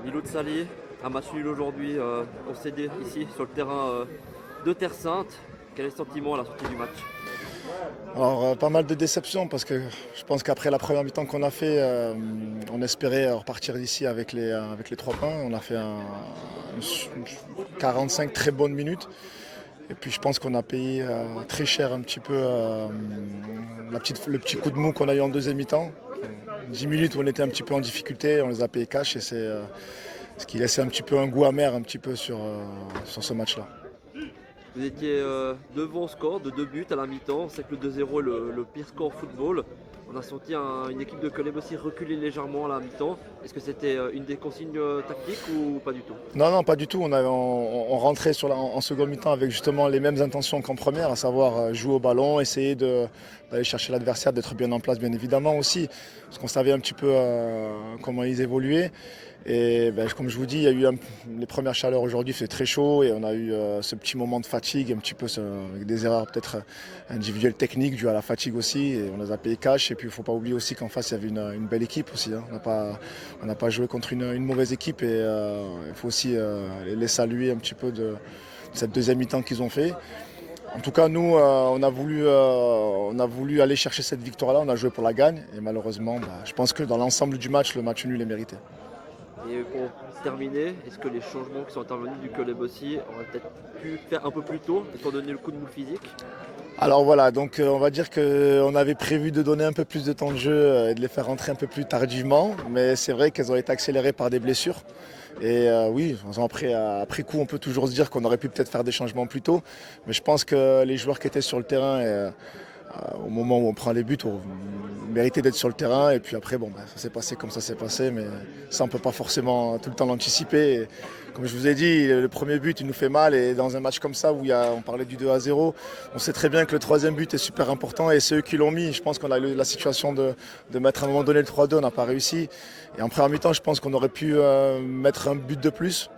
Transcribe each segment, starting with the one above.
Miloud Salih, un match nul aujourd'hui au CD ici sur le terrain de Terre Sainte. Quel est le sentiment à la sortie du match? Alors, pas mal de déceptions parce que je pense qu'après la première mi-temps qu'on a fait, on espérait repartir d'ici avec les 3 points. On a fait 45 très bonnes minutes. Et puis je pense qu'on a payé très cher un petit peu le petit coup de mou qu'on a eu en deuxième mi-temps. 10 minutes où on était un petit peu en difficulté, on les a payés cash et c'est ce qui laissait un petit peu un goût amer un petit peu sur ce match-là. Vous étiez devant au score de 2 buts à la mi-temps. On sait que le 2-0 est le pire score au football. On a senti une équipe de Coleb aussi reculer légèrement à la mi-temps. Est-ce que c'était une des consignes tactiques ou pas du tout? Non, non, pas du tout. On rentrait en seconde mi-temps avec justement les mêmes intentions qu'en première, à savoir jouer au ballon, essayer d'aller chercher l'adversaire, d'être bien en place, bien évidemment aussi, parce qu'on savait un petit peu comment ils évoluaient. Et ben, comme je vous dis, il y a eu les premières chaleurs aujourd'hui, c'est très chaud et on a eu ce petit moment de fatigue, un petit peu avec des erreurs peut-être individuelles techniques dues à la fatigue aussi. Et on les a payés cash. Et puis il ne faut pas oublier aussi qu'en face, il y avait une belle équipe aussi, hein. On n'a pas joué contre une mauvaise équipe et il faut aussi les saluer un petit peu de cette deuxième mi-temps qu'ils ont fait. En tout cas, nous, on a voulu aller chercher cette victoire-là. On a joué pour la gagne et malheureusement, je pense que dans l'ensemble du match, le match nul est mérité. Et pour terminer, est-ce que les changements qui sont intervenus du Coleb aussi auraient peut-être pu faire un peu plus tôt, étant donné le coup de mou physique? Alors voilà, donc on va dire qu'on avait prévu de donner un peu plus de temps de jeu et de les faire rentrer un peu plus tardivement, mais c'est vrai qu'elles ont été accélérées par des blessures. Et oui, après coup, on peut toujours se dire qu'on aurait pu peut-être faire des changements plus tôt, mais je pense que les joueurs qui étaient sur le terrain au moment où on prend les buts, on méritait d'être sur le terrain. Et puis après, ça s'est passé comme ça s'est passé, mais ça, on ne peut pas forcément tout le temps l'anticiper. Et comme je vous ai dit, le premier but, il nous fait mal. Et dans un match comme ça, où on parlait du 2-0, on sait très bien que le troisième but est super important. Et c'est eux qui l'ont mis. Je pense qu'on a eu la situation de mettre à un moment donné le 3-2, on n'a pas réussi. Et en première mi-temps, je pense qu'on aurait pu mettre un but de plus.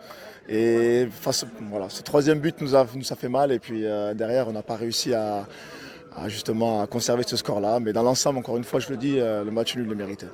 Et voilà, ce troisième but nous a fait mal. Et puis derrière, on n'a pas réussi justement à conserver ce score-là. Mais dans l'ensemble, encore une fois, je le dis, le match nul le méritait.